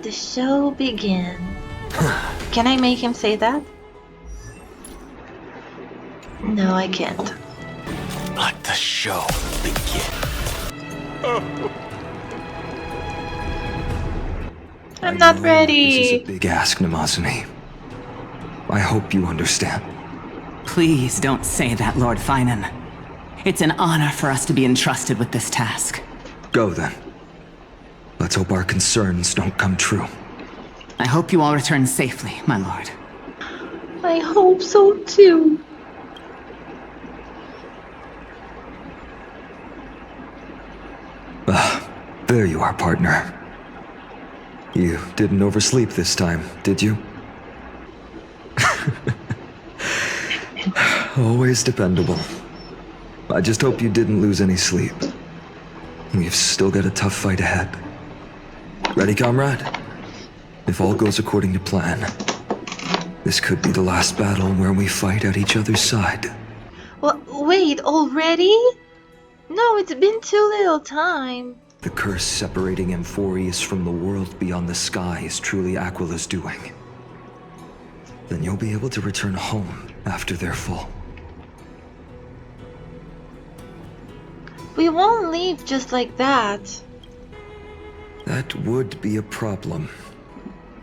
the show begin. Can I make him say that? No, I can't. Let the show begin. I'm not This is ready. a big ask, Namazumi. I hope you understand. Please don't say that, Lord Finan. It's an honor for us to be entrusted with this task. Go then. Let's hope our concerns don't come true. I hope you all return safely, my lord. I hope so too. There you are, partner. You didn't oversleep this time, did you? Always dependable. I just hope you didn't lose any sleep. We've still got a tough fight ahead. Ready, comrade? If all goes according to plan, this could be the last battle where we fight at each other's side. Well, wait, already? No, it's been too little time. The curse separating Amphorius from the world beyond the sky is truly Aquila's doing. Then you'll be able to return home after their fall. We won't leave just like that. That would be a problem.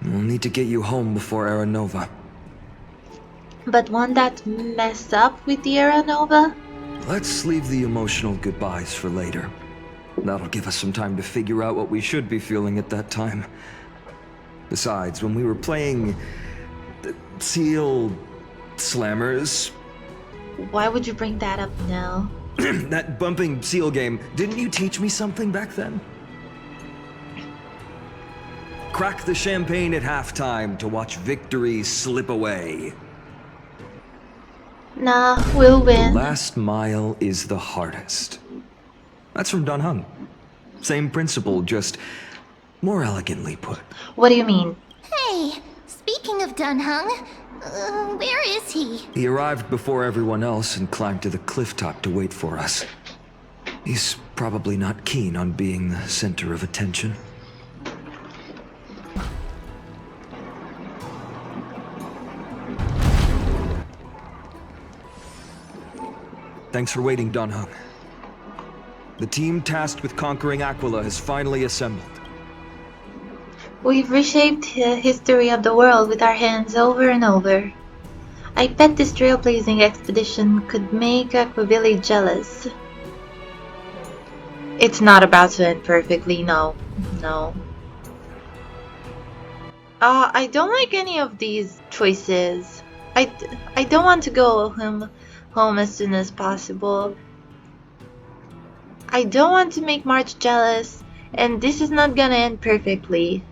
We'll need to get you home before Aranova. But won't that mess up with the Era Nova? Let's leave the emotional goodbyes for later. That'll give us some time to figure out what we should be feeling at that time. Besides, when we were playing Seal Slammers, Why would you bring that up now? that bumping seal game, didn't you teach me something back then? Crack the champagne at halftime to watch victory slip away. Nah, we'll The win. last mile is the hardest. That's from Dun Hung. Same principle, just more elegantly put. What do you mean? Hey, speaking of Dunhung, where is he? He arrived before everyone else and climbed to the cliff top to wait for us. He's probably not keen on being the center of attention. Thanks for waiting, Dun Hung. The team tasked with conquering Aquila has finally assembled. We've reshaped the history of the world with our hands over and over. I bet this trailblazing expedition could make Aquaville jealous. It's not about to end perfectly, no. No. I don't like any of these choices. I don't want to go home as soon as possible. I don't want to make March jealous, and this is not gonna end perfectly.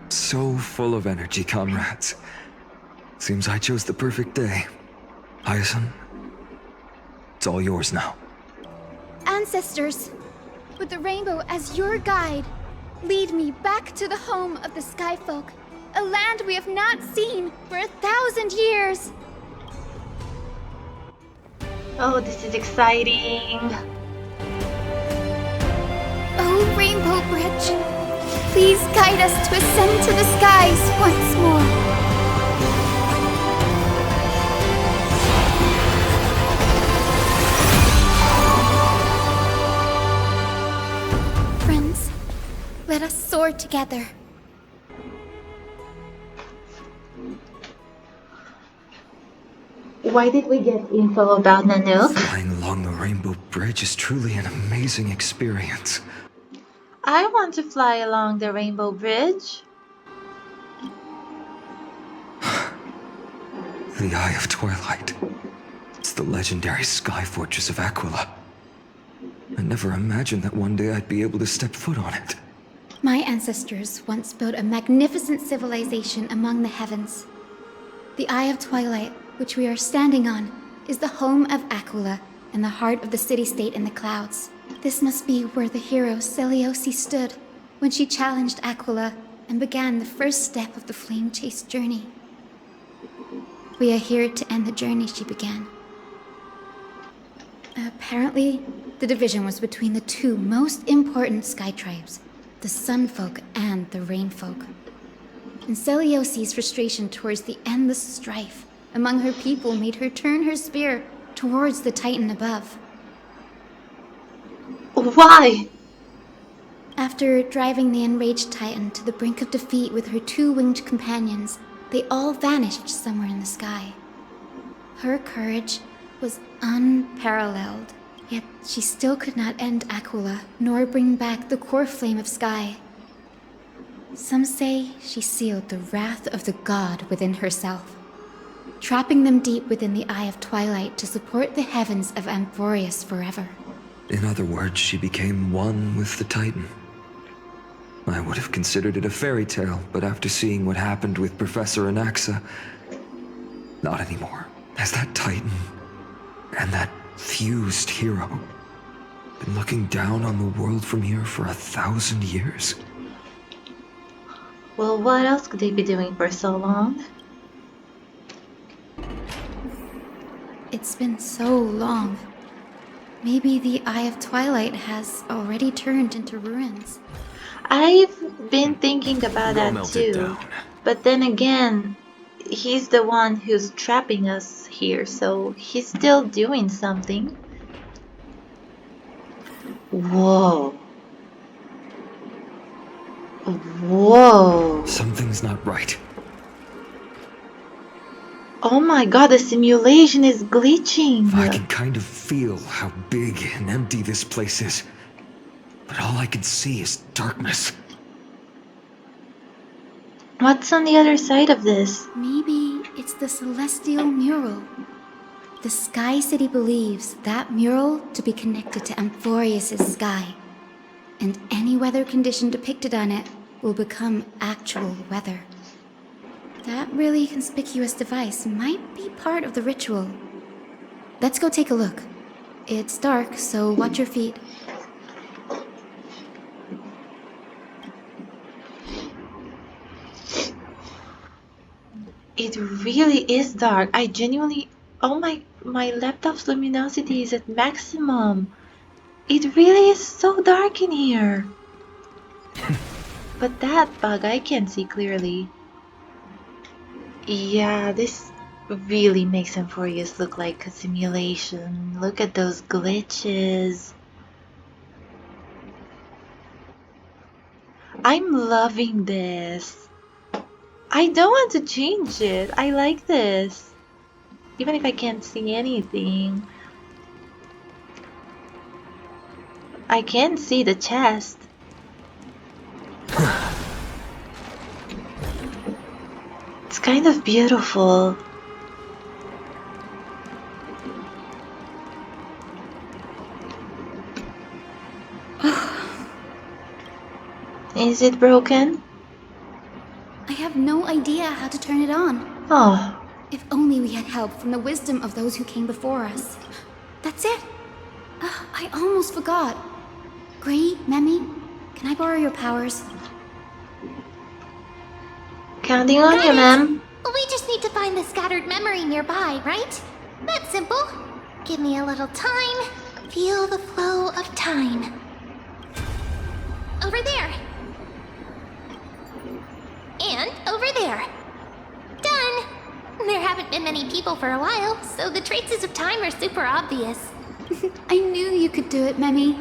So full of energy, comrades. Seems I chose the perfect day. Hyacinth, it's all yours now. Ancestors, with the rainbow as your guide, lead me back to the home of the Skyfolk, a land we have not seen for 1,000 years. Oh, this is exciting. Oh, Rainbow Bridge, please guide us to ascend to the skies once more. Friends, let us soar together. Why did we get info about Nanook? Flying along the Rainbow Bridge is truly an amazing experience. I want to fly along the Rainbow Bridge. The Eye of Twilight. It's the legendary sky fortress of Aquila. I never imagined that one day I'd be able to step foot on it. My ancestors once built a magnificent civilization among the heavens. The Eye of Twilight, which we are standing on, is the home of Aquila and the heart of the city-state in the clouds. This must be where the hero Celiosi stood when she challenged Aquila and began the first step of the flame-chased journey. We are here to end the journey she began. Apparently, the division was between the two most important sky tribes, the Sun Folk and the Rain Folk. And Celiosi's frustration towards the endless strife among her people made her turn her spear towards the Titan above. Why? After driving the enraged Titan to the brink of defeat with her two winged companions, they all vanished somewhere in the sky. Her courage was unparalleled, yet she still could not end Aquila, nor bring back the core flame of Sky. Some say she sealed the wrath of the god within herself, trapping them deep within the Eye of Twilight to support the heavens of Amphorius forever. In other words, she became one with the Titan. I would have considered it a fairy tale, but after seeing what happened with Professor Anaxa, not anymore. As that Titan and that fused hero been looking down on the world from here for 1,000 years? Well, what else could they be doing for so long? It's been so long. Maybe the Eye of Twilight has already turned into ruins. I've been thinking about We'll that melt it too. down. But then again, he's the one who's trapping us here, so he's still doing something. Whoa. Whoa. Something's not right. Oh my god, the simulation is glitching. I can kind of feel how big and empty this place is. But all I can see is darkness. What's on the other side of this? Maybe it's the celestial mural. The Sky City believes that mural to be connected to Amphorius' sky, and any weather condition depicted on it will become actual weather. That really conspicuous device might be part of the ritual. Let's go take a look. It's dark, so watch your feet. It really is dark. I genuinely... Oh my laptop's luminosity is at maximum. It really is so dark in here. But that bug I can see clearly. Yeah, this really makes Amphorius look like a simulation. Look at those glitches. I'm loving this. I don't want to change it. I like this. Even if I can't see anything. I can see the chest. It's kind of beautiful. Is it broken? I have no idea how to turn it on. Oh, If only we had help from the wisdom of those who came before us. That's it. I almost forgot. Gray, Memi, can I borrow your powers? counting on you, ma'am. We just need to find the scattered memory nearby, right? That's simple. Give me a little time. Feel the flow of time. Over there. And over there. Done! There haven't been many people for a while, so the traces of time are super obvious. I knew you could do it, Memi.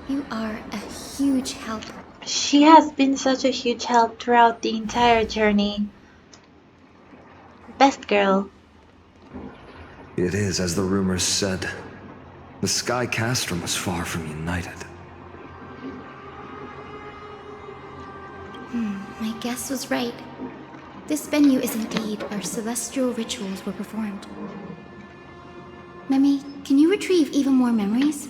You are a huge help. She has been such a huge help throughout the entire journey. Best girl. It is, as the rumors said. The Sky Castrum was far from united. My guess was right. This venue is indeed where celestial rituals were performed. Memi, can you retrieve even more memories?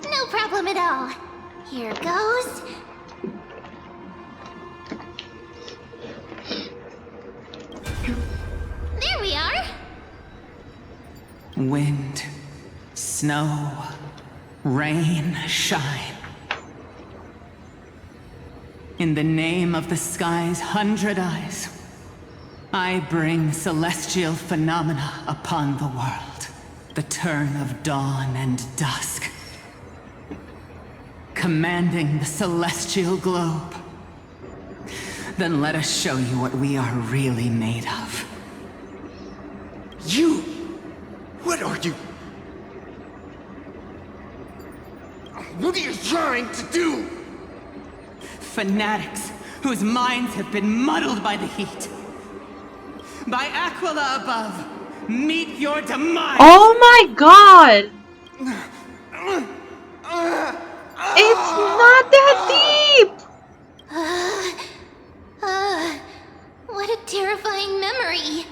No problem at all. Here goes. There we are. Wind, snow, rain, shine. In the name of the sky's 100 eyes, I bring celestial phenomena upon the world. The turn of dawn and dusk. Commanding the celestial globe. Then let us show you what we are really made of. You! What are you? What are you trying to do? Fanatics whose minds have been muddled by the heat. By Aquila above, meet your demise! Oh my god! It's not that deep! What a terrifying memory.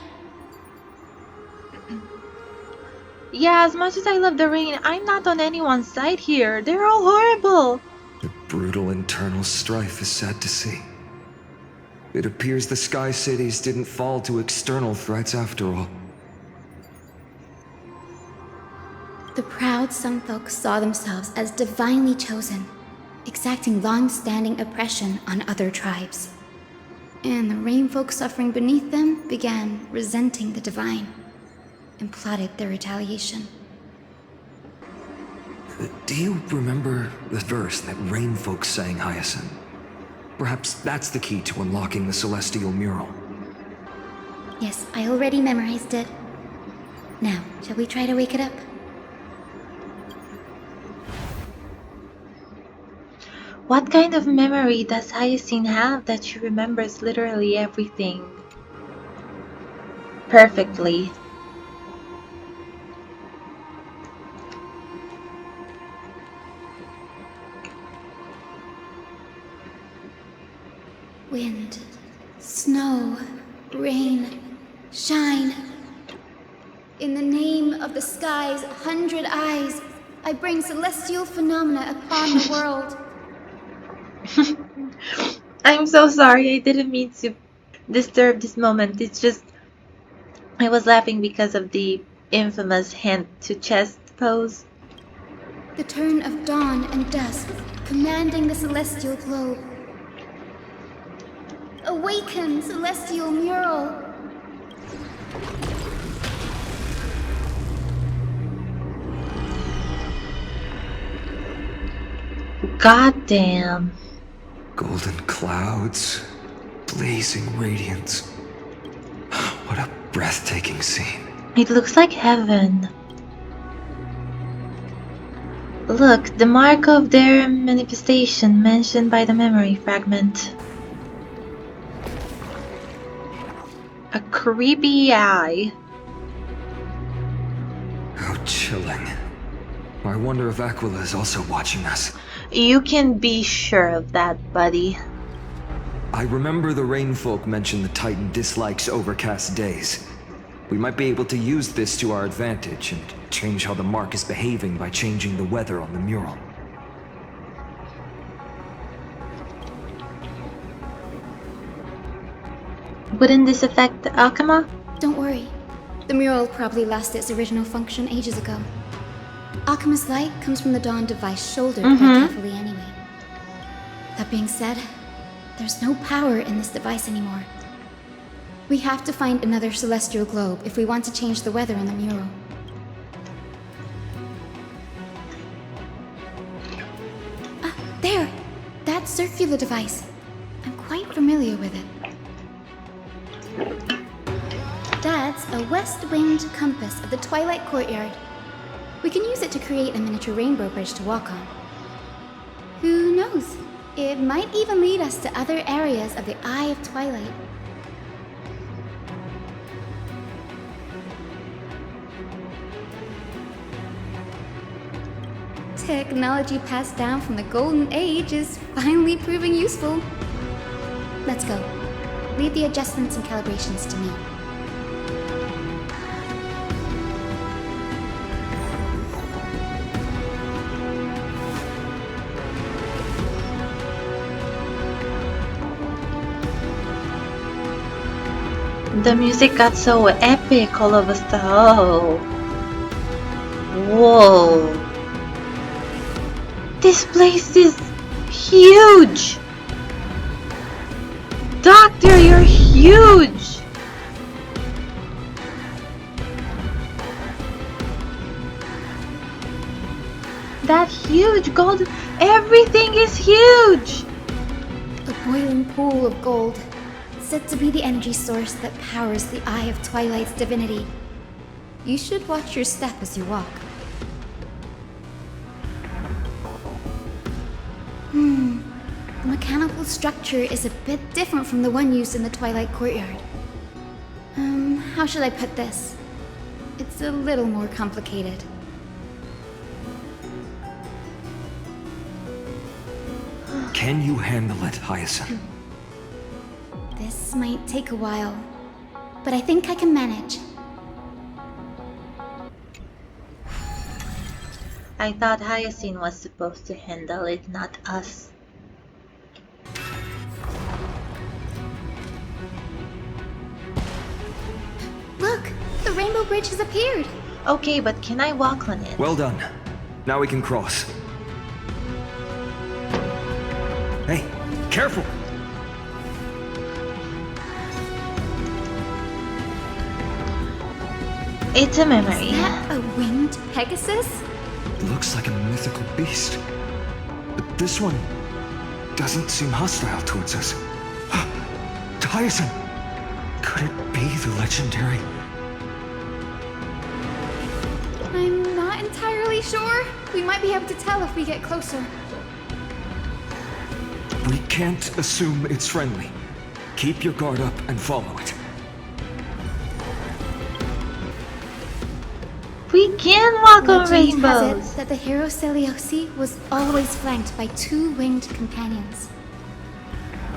Yeah, as much as I love the rain, I'm not on anyone's side here. They're all horrible. The brutal internal strife is sad to see. It appears the Sky Cities didn't fall to external threats after all. The proud some folks saw themselves as divinely chosen, exacting long-standing oppression on other tribes. And the rain folk suffering beneath them began resenting the divine and plotted their retaliation. Do you remember the verse that rain folk sang, Hyacinth? Perhaps that's the key to unlocking the celestial mural. Yes, I already memorized it. Now, shall we try to wake it up? What kind of memory does Hyacinth have that she remembers literally everything perfectly? Wind, snow, rain, shine. In the name of the sky's 100 eyes, I bring celestial phenomena upon the world. I'm so sorry, I didn't mean to disturb this moment. It's just, I was laughing because of the infamous hand to chest pose. The turn of dawn and dusk, commanding the celestial globe. Awaken, celestial mural! God damn. Golden clouds, blazing radiance. What a breathtaking scene. It looks like heaven. Look, the mark of their manifestation mentioned by the memory fragment. A creepy eye. How chilling. I wonder if Aquila is also watching us. You can be sure of that, buddy. I remember the rainfolk mentioned the Titan dislikes overcast days. We might be able to use this to our advantage and change how the mark is behaving by changing the weather on the mural. Wouldn't this affect Alchema? Don't worry. The mural probably lost its original function ages ago. Alchemist's light comes from the Dawn device shouldered quite carefully anyway. That being said, there's no power in this device anymore. We have to find another celestial globe if we want to change the weather on the mural. Ah, there! That circular device. I'm quite familiar with it. That's a west-winged compass of the Twilight Courtyard. We can use it to create a miniature rainbow bridge to walk on. Who knows? It might even lead us to other areas of the Eye of Twilight. Technology passed down from the Golden Age is finally proving useful. Let's go. Leave the adjustments and calibrations to me. The music got so epic all of a sudden. Oh. Whoa. This place is huge. Doctor, you're huge. gold. Everything is huge. A boiling pool of gold, said to be the energy source that powers the Eye of Twilight's divinity. You should watch your step as you walk. The mechanical structure is a bit different from the one used in the Twilight Courtyard. How should I put this? It's a little more complicated. Can you handle it, Hyacinth? This might take a while, but I think I can manage. I thought Hyacinth was supposed to handle it, not us. Look! The rainbow bridge has appeared! Okay, but can I walk on it? Well done. Now we can cross. Hey, careful! It's a memory. Is that a winged Pegasus? It looks like a mythical beast. But this one doesn't seem hostile towards us. Hyacinth! Could it be the legendary? I'm not entirely sure. We might be able to tell if we get closer. We can't assume it's friendly. Keep your guard up and follow it. We can walk on Legend has rainbows. it that the hero Celiosi was always flanked by two winged companions,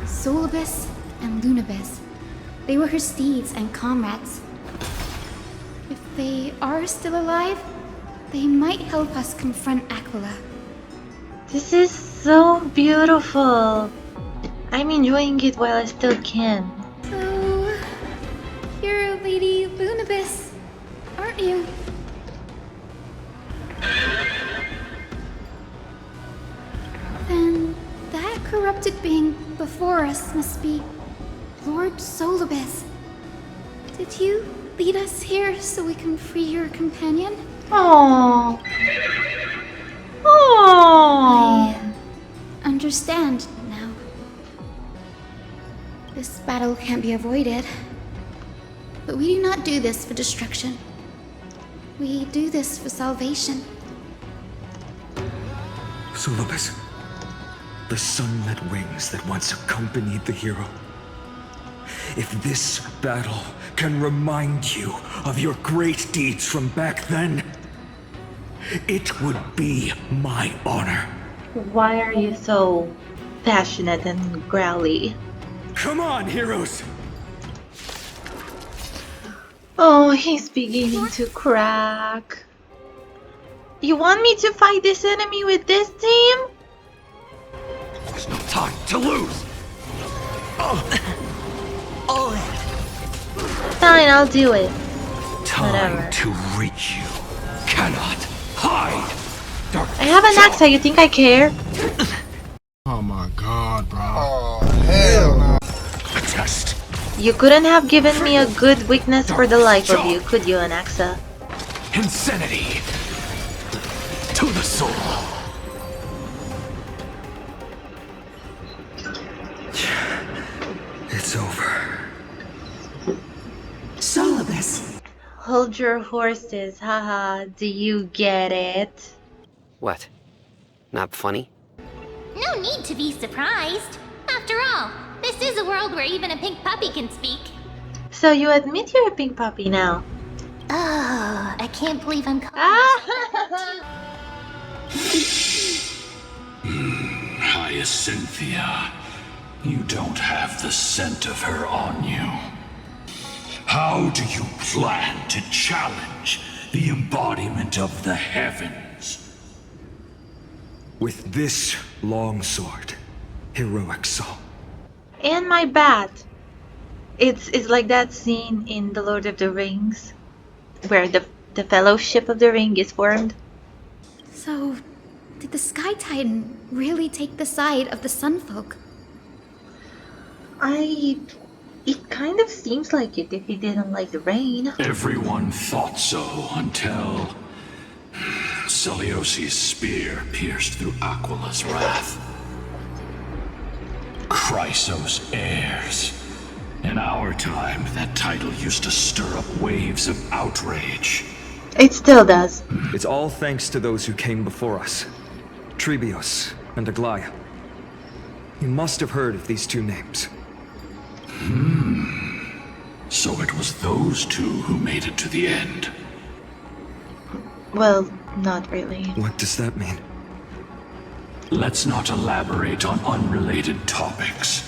Solibus and Lunabis. They were her steeds and comrades. If they are still alive, they might help us confront Aquila. This is so beautiful. I'm enjoying it while I still can. So, you're Lady Lunabis, aren't you? Then that corrupted being before us must be Lord Solibus. Did you lead us here so we can free your companion? Oh. I Oh. understand now. This battle can't be avoided. But we do not do this for destruction. We do this for salvation. Solibus, the sunlit wings that once accompanied the hero. If this battle can remind you of your great deeds from back then, it would be my honor. Why are you so passionate and growly? Come on, heroes! Oh, he's beginning to crack. You want me to fight this enemy with this team? There's no time to lose. Fine, I'll do it. Time Whatever. to reach you. Cannot hide. Dark. I have an axe, you think I care? Oh my god, bro. Oh, hell no. A test. You couldn't have given me a good weakness for the life of you, could you, Anaxa? Insanity. To the soul. It's over. Solibus. Hold your horses, haha, do you get it? What? Not funny? No need to be surprised. After all, this is a world where even a pink puppy can speak. So you admit you're a pink puppy now? Oh, I can't believe I'm calling Ah! Hyacinthia, you don't have the scent of her on you. How do you plan to challenge the embodiment of the heavens? With this long sword, heroic soul. And my bat. It's like that scene in The Lord of the Rings, where the Fellowship of the Ring is formed. So, did the Sky Titan really take the side of the Sunfolk? It kind of seems like it if he didn't like the rain. Everyone thought so until Celiosi's spear pierced through Aquila's wrath. Chrysos heirs. In our time, that title used to stir up waves of outrage. It still does. It's all thanks to those who came before us. Trebios and Aglaya. You must have heard of these two names. So it was those two who made it to the end. Well, not really. What does that mean? Let's not elaborate on unrelated topics.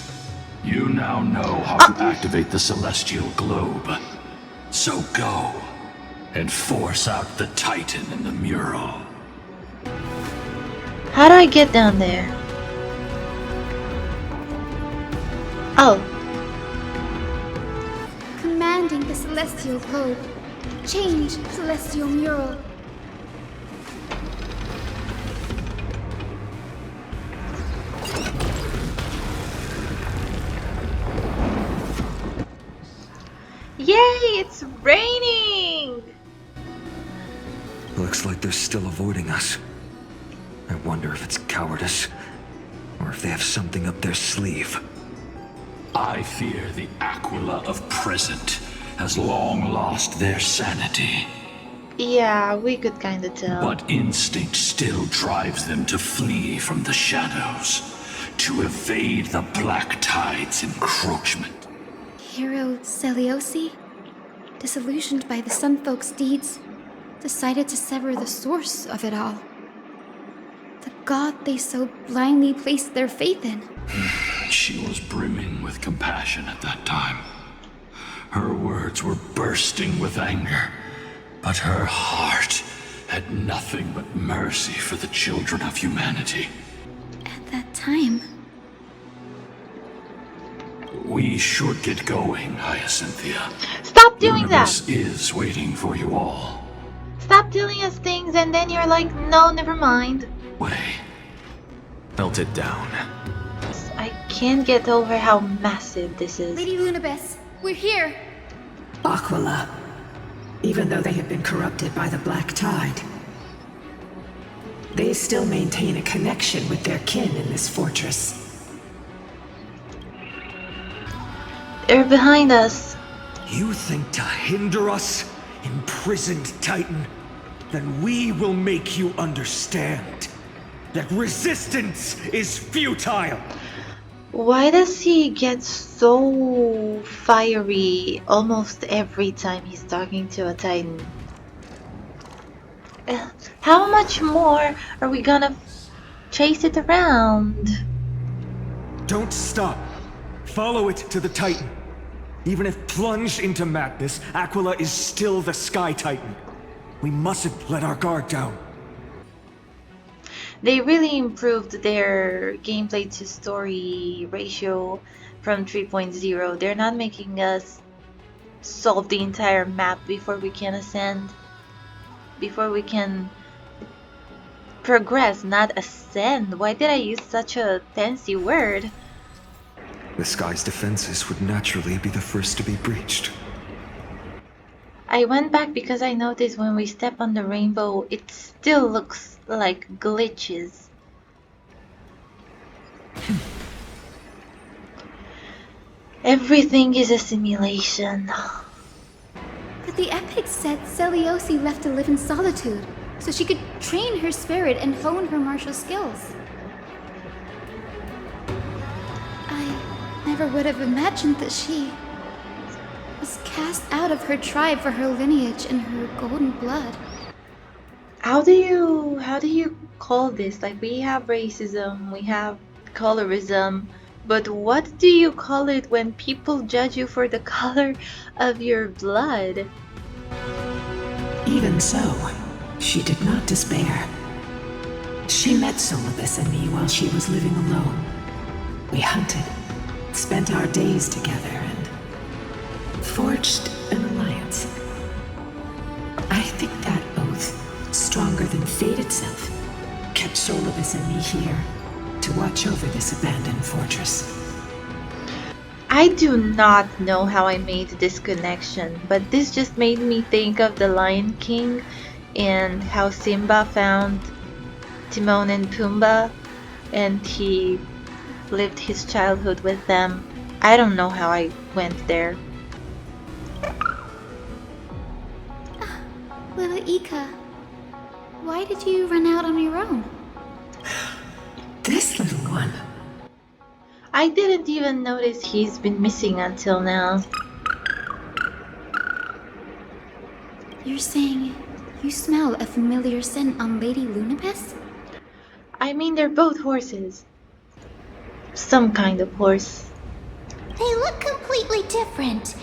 You now know how to activate the celestial globe. So go and force out the Titan in the mural. How do I get down there? Oh, Commanding the celestial globe. Change celestial mural. yay! It's raining. Looks like they're still avoiding us. I wonder if it's cowardice, or if they have something up their sleeve. I fear the Aquila of present has long lost their sanity. Yeah, we could kinda tell. But instinct still drives them to flee from the shadows, to evade the Black Tide's encroachment. Hero Celiosi, disillusioned by the Sunfolk's deeds, decided to sever the source of it all. The god they so blindly placed their faith in. She was brimming with compassion at that time. Her words were bursting with anger, but her heart had nothing but mercy for the children of humanity. At that time, We should get going, Hyacinthia. Stop doing that! Universe is waiting for you all. Stop telling us things and then you're like, no, never mind. Way. Melt it down. I can't get over how massive this is. Lady Lunabis, we're here! Aquila, even though they have been corrupted by the Black Tide, they still maintain a connection with their kin in this fortress. They're behind us. You think to hinder us, imprisoned Titan? Then we will make you understand that resistance is futile! Why does he get so fiery almost every time he's talking to a Titan? How much more are we gonna chase it around? Don't stop. Follow it to the Titan. Even if plunged into madness, Aquila is still the Sky Titan. We mustn't let our guard down. They really improved their gameplay to story ratio from 3.0. They're not making us solve the entire map before we can ascend. Before we can progress, not ascend. Why did I use such a fancy word? The Sky's defenses would naturally be the first to be breached. I went back because I noticed when we step on the rainbow, it still looks like glitches. Everything is a simulation. But the epic said Celiosi left to live in solitude, so she could train her spirit and hone her martial skills. I never would have imagined that she was cast out of her tribe for her lineage and her golden blood. How do you call this? Like, we have racism, we have colorism, but what do you call it when people judge you for the color of your blood? Even so, she did not despair. She met Solibus and me while she was living alone. We hunted, spent our days together, and forged an alliance. I think that oath, stronger than fate itself, kept Solibus and me here to watch over this abandoned fortress. I do not know how I made this connection, but this just made me think of the Lion King and how Simba found Timon and Pumbaa and he lived his childhood with them. I don't know how I went there. Little Ika, why did you run out on your own? This little one. I didn't even notice he's been missing until now. You're saying you smell a familiar scent on Lady Lunapis? I mean, they're both horses. Some kind of horse. They look completely different.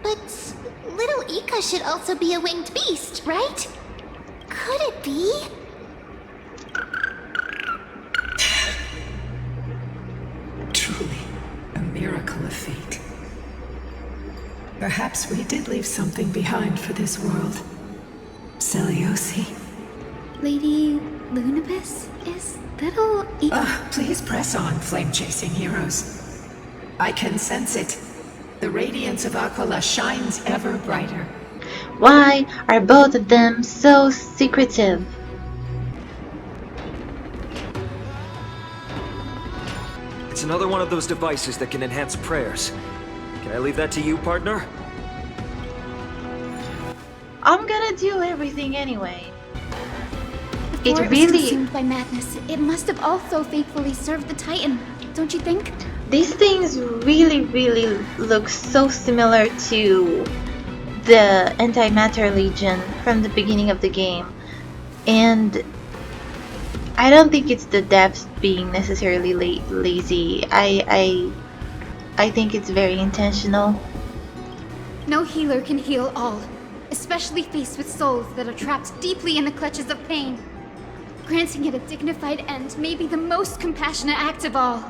But little Ika should also be a winged beast, right? Could it be? Truly, a miracle of fate. Perhaps we did leave something behind for this world. Celiosi. Lady Lunapis is little Ika. Please press on, flame-chasing heroes. I can sense it. The radiance of Aquila shines ever brighter. Why are both of them so secretive? It's another one of those devices that can enhance prayers. Can I leave that to you, partner? I'm gonna do everything anyway. Before It was really... consumed by madness, it must have also faithfully served the Titan, don't you think? These things really look so similar to the Antimatter Legion from the beginning of the game. And I don't think it's the devs being necessarily lazy. I think it's very intentional. No healer can heal all, especially faced with souls that are trapped deeply in the clutches of pain. Granting it a dignified end may be the most compassionate act of all.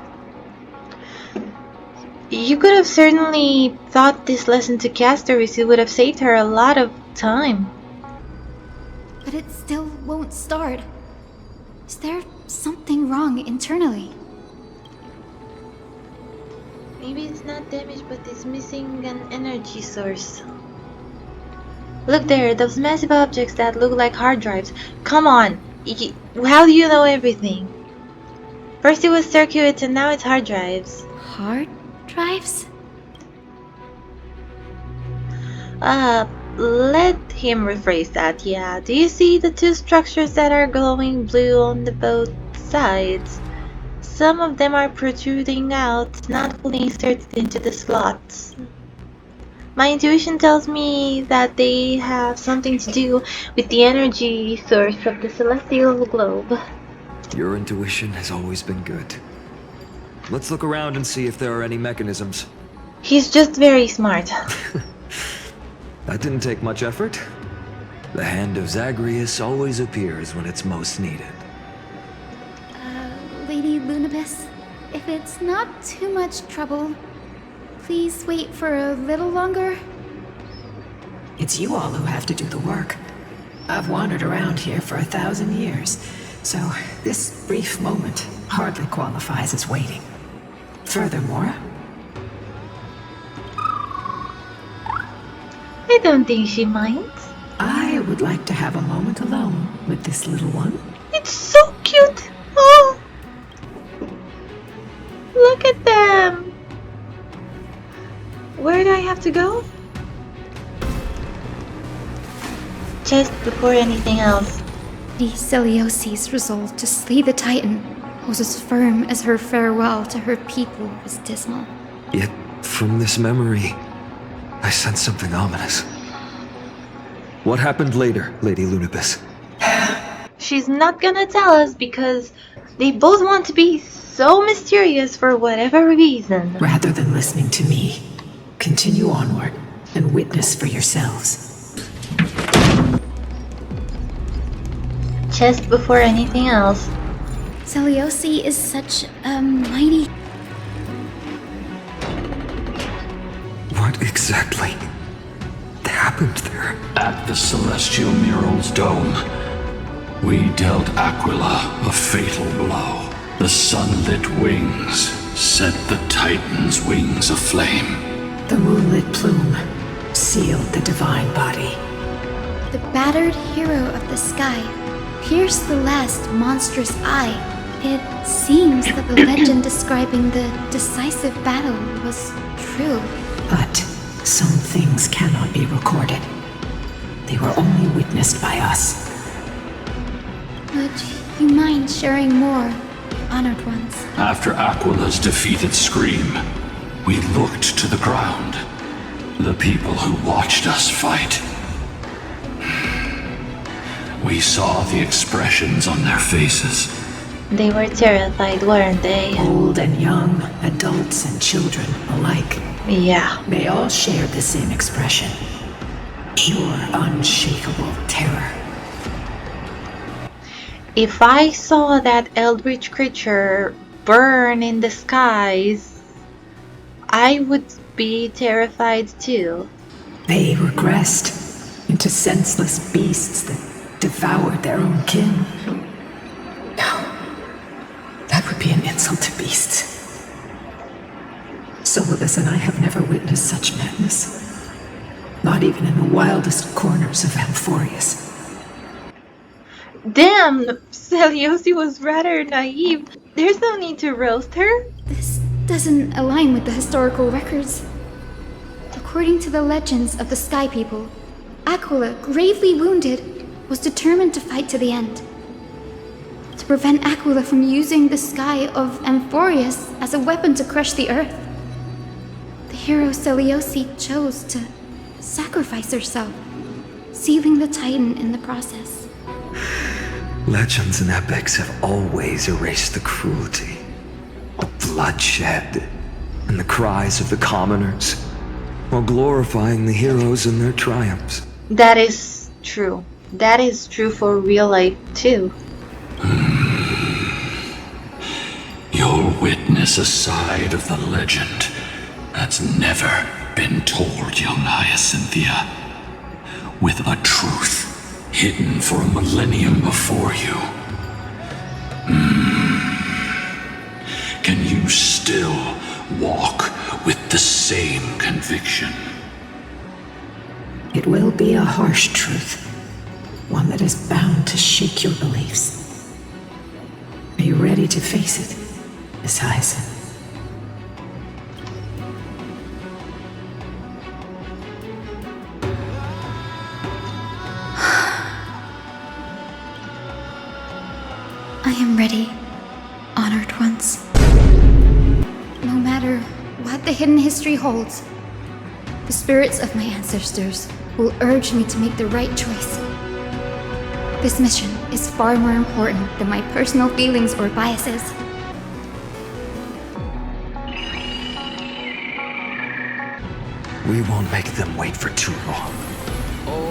You could have certainly taught this lesson to Castoris. It would have saved her a lot of time. But it still won't start. Is there something wrong internally? Maybe it's not damaged, but it's missing an energy source. Look there, those massive objects that look like hard drives. Come on! How do you know everything? First it was circuits and now it's hard drives. Hard drives? Let him rephrase that, yeah. Do you see the two structures that are glowing blue on the both sides? Some of them are protruding out, not fully inserted into the slots. My intuition tells me that they have something to do with the energy source of the celestial globe. Your intuition has always been good. Let's look around and see if there are any mechanisms. He's just very smart. That didn't take much effort. The hand of Zagreus always appears when it's most needed. Lady Lunapis, if it's not too much trouble, please wait for a little longer. It's you all who have to do the work. I've wandered around here for 1,000 years, so this brief moment hardly qualifies as waiting. Furthermore, I don't think she minds. I would like to have a moment alone with this little one. It's so cute! Oh! Look at them! Where do I have to go? Chest before anything else. The Celiosi's resolve to slay the Titan was as firm as her farewell to her people was dismal. Yet, from this memory, I sense something ominous. What happened later, Lady Lunapis? She's not gonna tell us because they both want to be so mysterious for whatever reason. Rather than listening to me, continue onward and witness for yourselves. Chest before anything else. Celiosi is such a mighty... What exactly happened there? At the Celestial Mural's dome, we dealt Aquila a fatal blow. The sunlit wings set the Titan's wings aflame. The moonlit plume sealed the divine body. The battered hero of the sky pierced the last monstrous eye. It seems that the legend describing the decisive battle was true. But some things cannot be recorded. They were only witnessed by us. Would you mind sharing more, honored ones? After Aquila's defeated scream, we looked to the ground. The people who watched us fight. We saw the expressions on their faces. They were terrified, weren't they? Old and young, adults and children alike. Yeah. They all shared the same expression. Pure, unshakable terror. If I saw that eldritch creature burn in the skies, I would be terrified too. They regressed into senseless beasts that devoured their own kin. No. That would be an insult to beasts. Solidus and I have never witnessed such madness. Not even in the wildest corners of Amphorius. Damn, Seliosi was rather naive. There's no need to roast her. This doesn't align with the historical records. According to the legends of the Sky People, Aquila, gravely wounded, was determined to fight to the end. To prevent Aquila from using the sky of Amphorius as a weapon to crush the earth, the hero Seliosi chose to sacrifice herself, sealing the Titan in the process. Legends and epics have always erased the cruelty, the bloodshed, and the cries of the commoners, while glorifying the heroes and their triumphs. That is true. That is true for real life too. You'll witness a side of the legend that's never been told, young Hyacinthia, with a truth hidden for a millennium before you. Can you still walk with the same conviction? It will be a harsh truth. One that is bound to shake your beliefs. Are you ready to face it, Miss Hyacinth? I am ready, honored ones. No matter what the hidden history holds, the spirits of my ancestors will urge me to make the right choice. This mission is far more important than my personal feelings or biases. We won't make them wait for too long.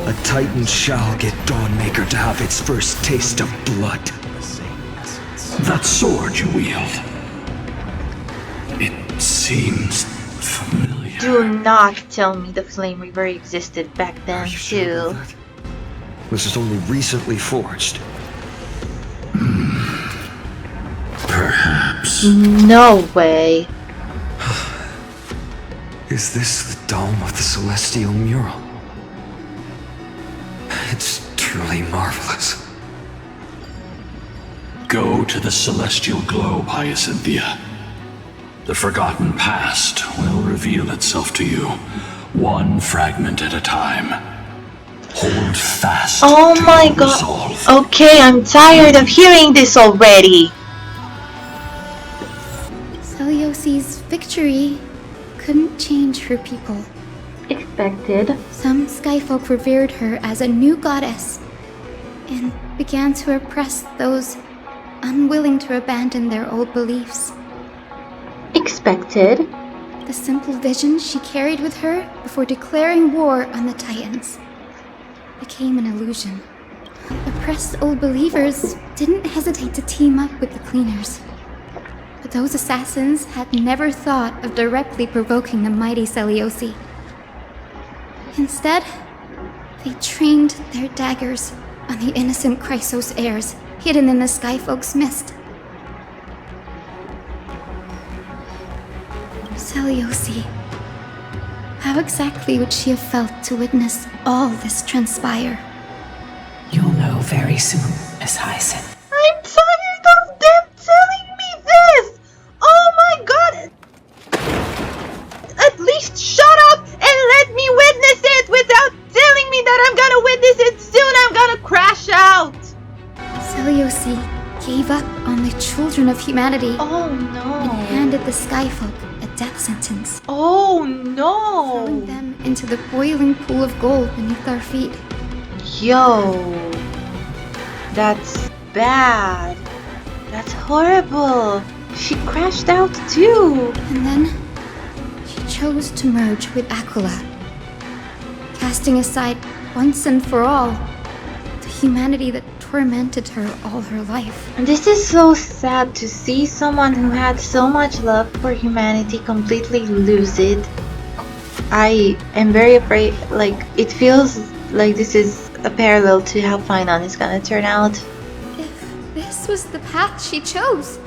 A Titan shall get Dawnmaker to have its first taste of blood. That sword you wield, it seems familiar. Do not tell me the Flame Reaver existed back then Are you sure too. about that? This is only recently forged. Perhaps. No way. Is this the dome of the celestial mural? It's truly marvelous. Go to the celestial globe, Hyacinthia. The forgotten past will reveal itself to you, one fragment at a time. Hold fast Oh to my your god. resolve. Okay, I'm tired of hearing this already. Seliosi's victory couldn't change her people. Expected. Some skyfolk revered her as a new goddess and began to oppress those unwilling to abandon their old beliefs. Expected. The simple vision she carried with her before declaring war on the Titans became an illusion. Oppressed old believers didn't hesitate to team up with the Cleaners. But those assassins had never thought of directly provoking the mighty Seliosi. Instead, they trained their daggers on the innocent Chrysos heirs hidden in the Skyfolk's mist. Seliosi. How exactly would she have felt to witness all this transpire? very soon, Miss Hyson. I'm tired of them telling me this! Oh my god! At least shut up and let me witness it without telling me that I'm gonna witness it soon! I'm gonna crash out! Seliosi gave up on the children of humanity Oh and no. handed the Skyfolk a death sentence, Oh no. throwing them into the boiling pool of gold beneath our feet. Yo. That's bad. That's horrible. She crashed out too. And then she chose to merge with Aquila, casting aside once and for all the humanity that tormented her all her life. And this is so sad to see someone who had so much love for humanity completely lose it. I am very afraid, like, it feels like this is a parallel to how Finon is gonna turn out. If this was the path she chose,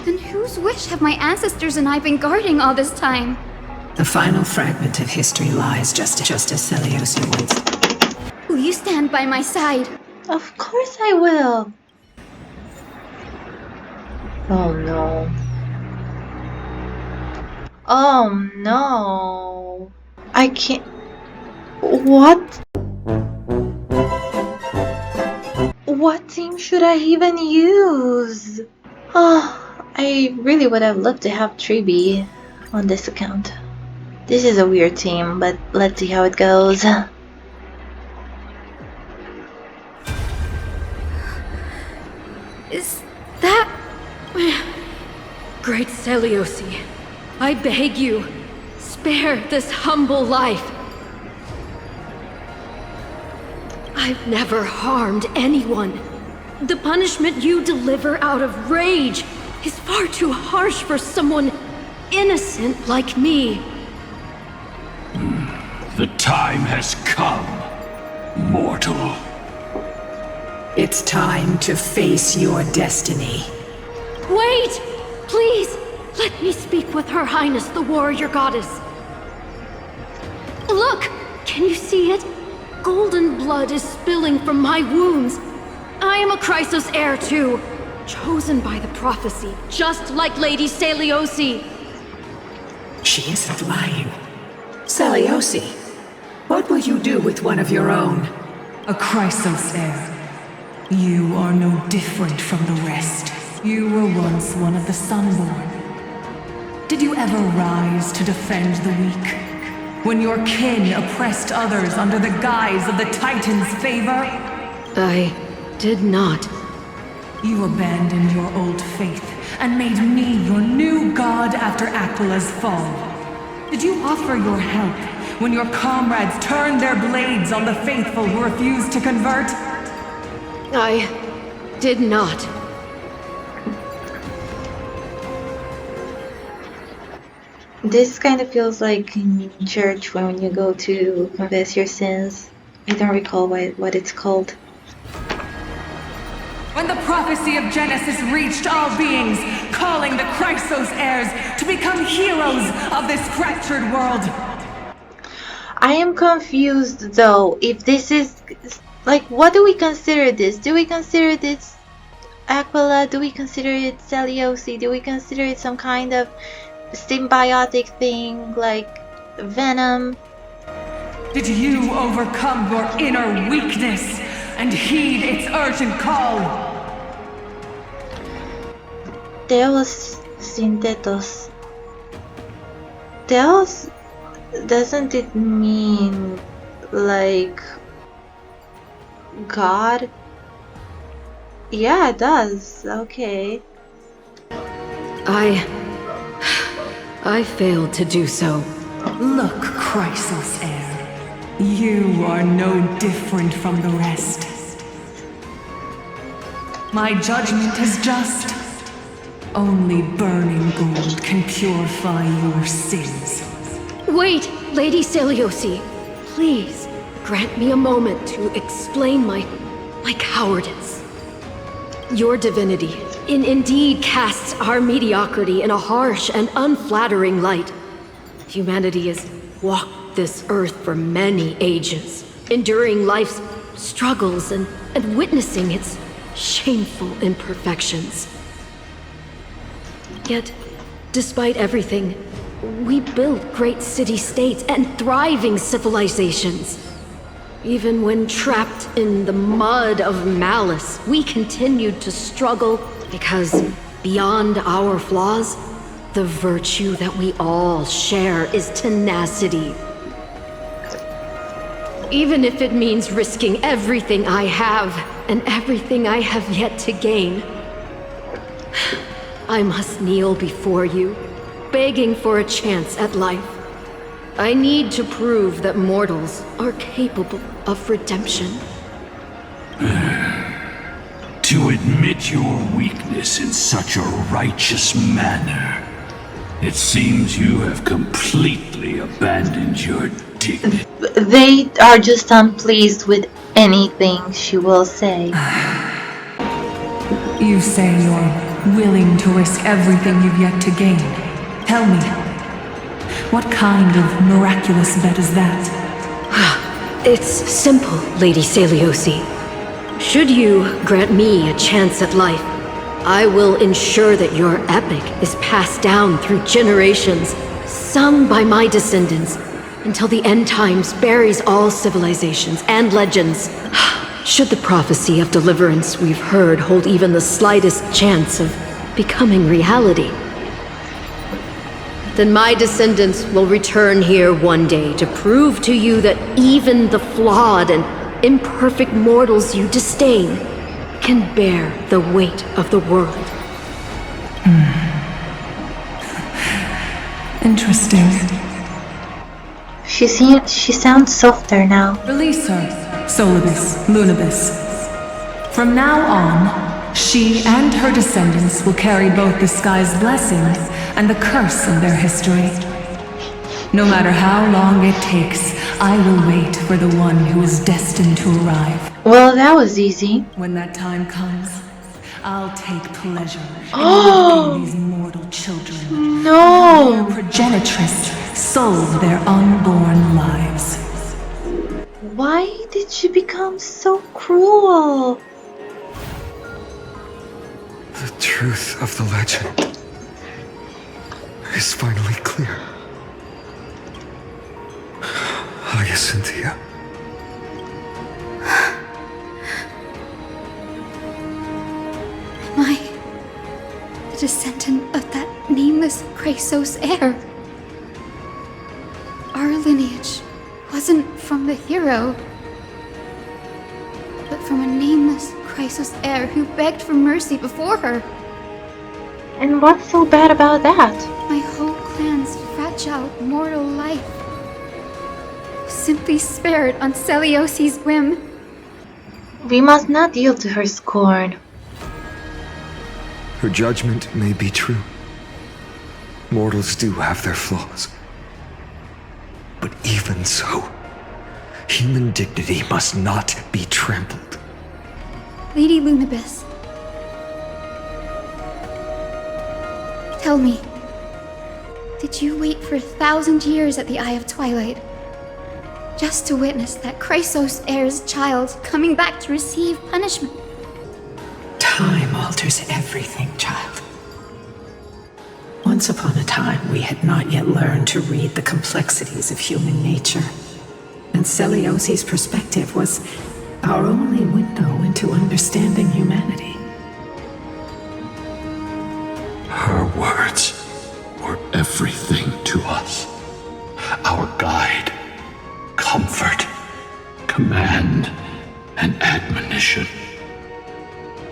then whose wish have my ancestors and I been guarding all this time? The final fragment of history lies just as Seliosi once. Will you stand by my side? Of course I will. Oh no. Oh no. I can't. What? What team should I even use? Oh, I really would have loved to have Triby on this account. This is a weird team, but let's see how it goes. Is that... Great Seliosi, I beg you, spare this humble life. I've never harmed anyone. The punishment you deliver out of rage is far too harsh for someone innocent like me. The time has come, mortal. It's time to face your destiny. Wait! Please, let me speak with Her Highness the Warrior Goddess. Look! Can you see it? Golden blood is spilling from my wounds. I am a Chrysos heir too, chosen by the prophecy, just like Lady Seliosi. She isn't lying. Seliosi, what will you do with one of your own? A Chrysos heir. You are no different from the rest. You were once one of the Sunborn. Did you ever rise to defend the weak? When your kin oppressed others under the guise of the Titan's favor? I did not. You abandoned your old faith and made me your new god after Aquila's fall. Did you offer your help when your comrades turned their blades on the faithful who refused to convert? I did not. This kind of feels like in church when you go to confess your sins. I don't recall what it's called. When the prophecy of Genesis reached all beings, calling the Chrysos heirs to become heroes of this fractured world. I am confused though, if this is... like, what do we consider this? Do we consider this Aquila? Do we consider it Seliosi? Do we consider it some kind of symbiotic thing like venom? Did you overcome your inner weakness and heed its urgent call? Theos synthetos. Theos, doesn't it mean like God? Yeah, it does. Okay. I failed to do so. Look, Chrysos heir. You are no different from the rest. My judgment is just. Only burning gold can purify your sins. Wait, Lady Seliosi. Please, grant me a moment to explain my cowardice. Your divinity indeed casts our mediocrity in a harsh and unflattering light. Humanity has walked this earth for many ages, enduring life's struggles and and witnessing its shameful imperfections. Yet, despite everything, we built great city-states and thriving civilizations. Even when trapped in the mud of malice, we continued to struggle because beyond our flaws, the virtue that we all share is tenacity. Even if it means risking everything I have and everything I have yet to gain, I must kneel before you, begging for a chance at life. I need to prove that mortals are capable of redemption. To admit your weakness in such a righteous manner, it seems you have completely abandoned your dignity. They are just unpleased with anything she will say. You say you're willing to risk everything you've yet to gain. Tell me, what kind of miraculous bet is that? It's simple, Lady Celiosi. Should you grant me a chance at life, I will ensure that your epic is passed down through generations, sung by my descendants, until the end times buries all civilizations and legends. Should the prophecy of deliverance we've heard hold even the slightest chance of becoming reality, then my descendants will return here one day to prove to you that even the flawed and imperfect mortals you disdain can bear the weight of the world. Interesting. She sounds softer now. Release her, Solibus, Lunibus. From now on, she and her descendants will carry both the sky's blessing and the curse of their history. No matter how long it takes, I will wait for the one who is destined to arrive. Well, that was easy. When that time comes, I'll take pleasure in making these mortal children. No! Their progenitress solve their unborn lives. Why did she become so cruel? The truth of the legend is finally clear. Hyacinthia. Am I the descendant of that nameless Chrysos heir? Our lineage wasn't from the hero, but from a nameless Chrysos heir who begged for mercy before her. And what's so bad about that? My whole clan's fragile mortal life was simply spared on Celiosi's whim. We must not yield to her scorn. Her judgment may be true. Mortals do have their flaws. But even so, human dignity must not be trampled. Lady Lunibus, tell me, did you wait for 1,000 years at the Eye of Twilight just to witness that Chrysos heir's child coming back to receive punishment? Time alters everything, child. Once upon a time, we had not yet learned to read the complexities of human nature. And Celiosi's perspective was our only window into understanding humanity. Her words were everything to us. Our guide, comfort, command, and admonition.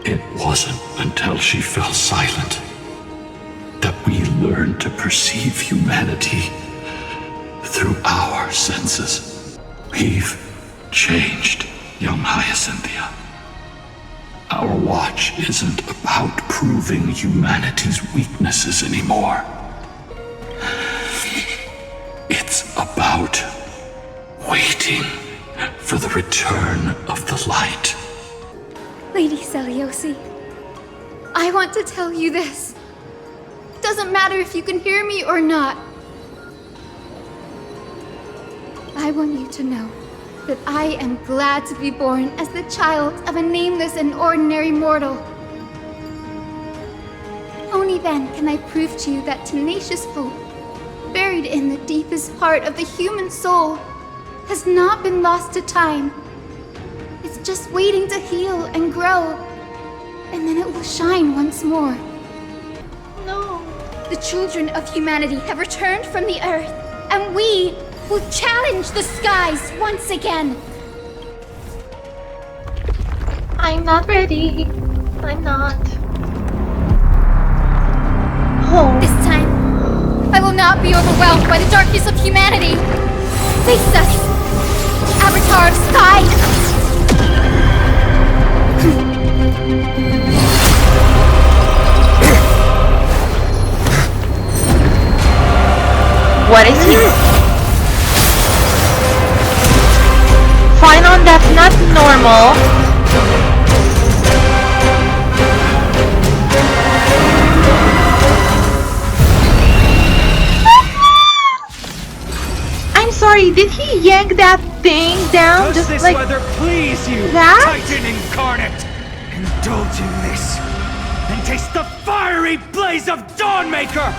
It wasn't until she fell silent that we learned to perceive humanity through our senses. We've changed, young Hyacinthia. Our watch isn't about proving humanity's weaknesses anymore. It's about waiting for the return of the light. Lady Celiosi, I want to tell you this. Doesn't matter if you can hear me or not. I want you to know that I am glad to be born as the child of a nameless and ordinary mortal. Only then can I prove to you that tenacious hope, buried in the deepest part of the human soul, has not been lost to time. It's just waiting to heal and grow, and then it will shine once more. No. The children of humanity have returned from the earth, and we will challenge the skies once again. I'm not ready. I'm not. Oh. This time, I will not be overwhelmed by the darkness of humanity. Face us, Avatar of Sky! What is he? Phainon, that's not normal. I'm sorry, did he yank that thing down Does just this like weather please you, that? Titan incarnate? Indulge in this, and taste the fiery blaze of Dawnmaker!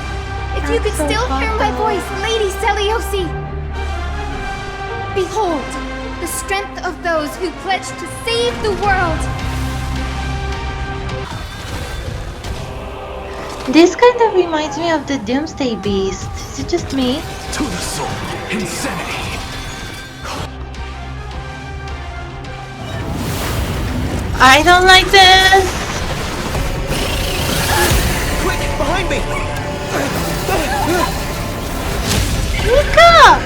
If you could so still hear my hot. voice, Lady Seliosi! Behold, the strength of those who pledged to save the world! This kind of reminds me of the Doomsday Beast. Is it just me? To the soul, insanity! I don't like this! Quick, behind me! Mika!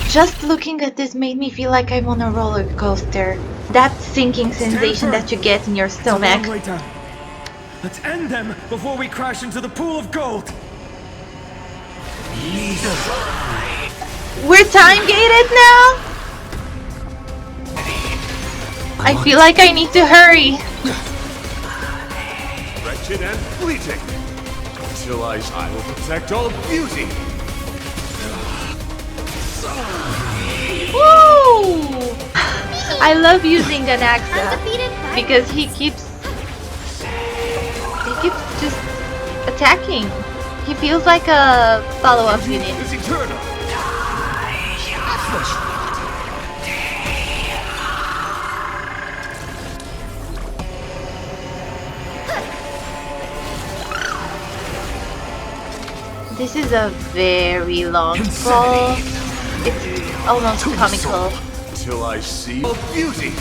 Just looking at this made me feel like I'm on a roller coaster. That sinking sensation that you get in your stomach. It's a long way down. Let's end them before we crash into the pool of gold. We're time gated now? I feel like I need to hurry. Wretched and fleeting. Until I will protect all beauty. Woo! I love using Anaxa because he keeps just attacking. He feels like a follow-up unit. Is eternal. This is a very long scroll. It's almost comical. Till I see beauty.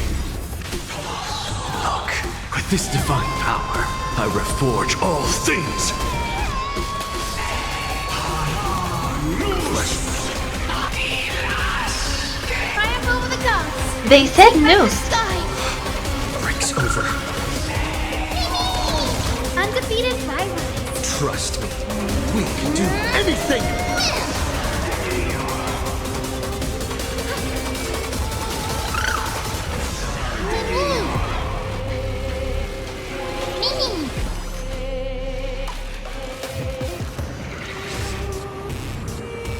Look, with this divine power, I reforge all things. Triumph over the gods. They said noose. Sky. Breaks over. Undefeated violence. Trust me, we can do anything.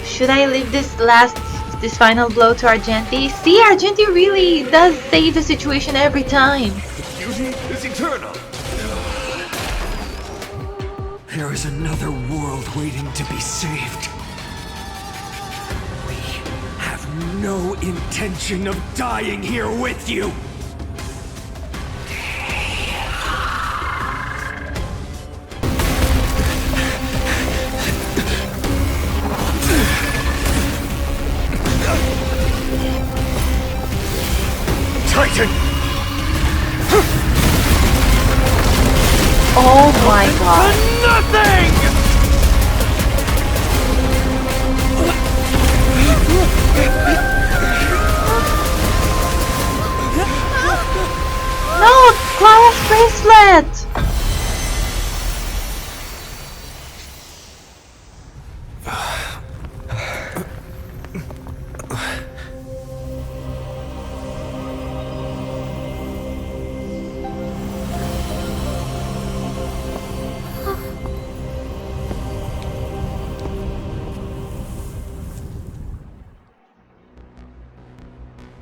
Should I leave this final blow to Argenti? See, Argenti really does save the situation every time. Beauty is eternal. There is another world waiting to be saved. We have no intention of dying here with you. Titan! Oh my god. Nothing! No, Clara's bracelet!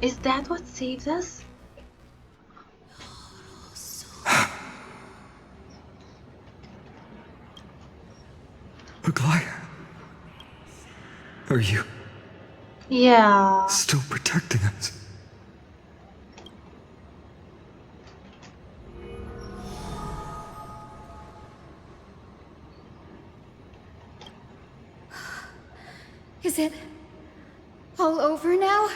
Is that what saves us? Aglaya, are you Yeah. still protecting us? Is it all over now?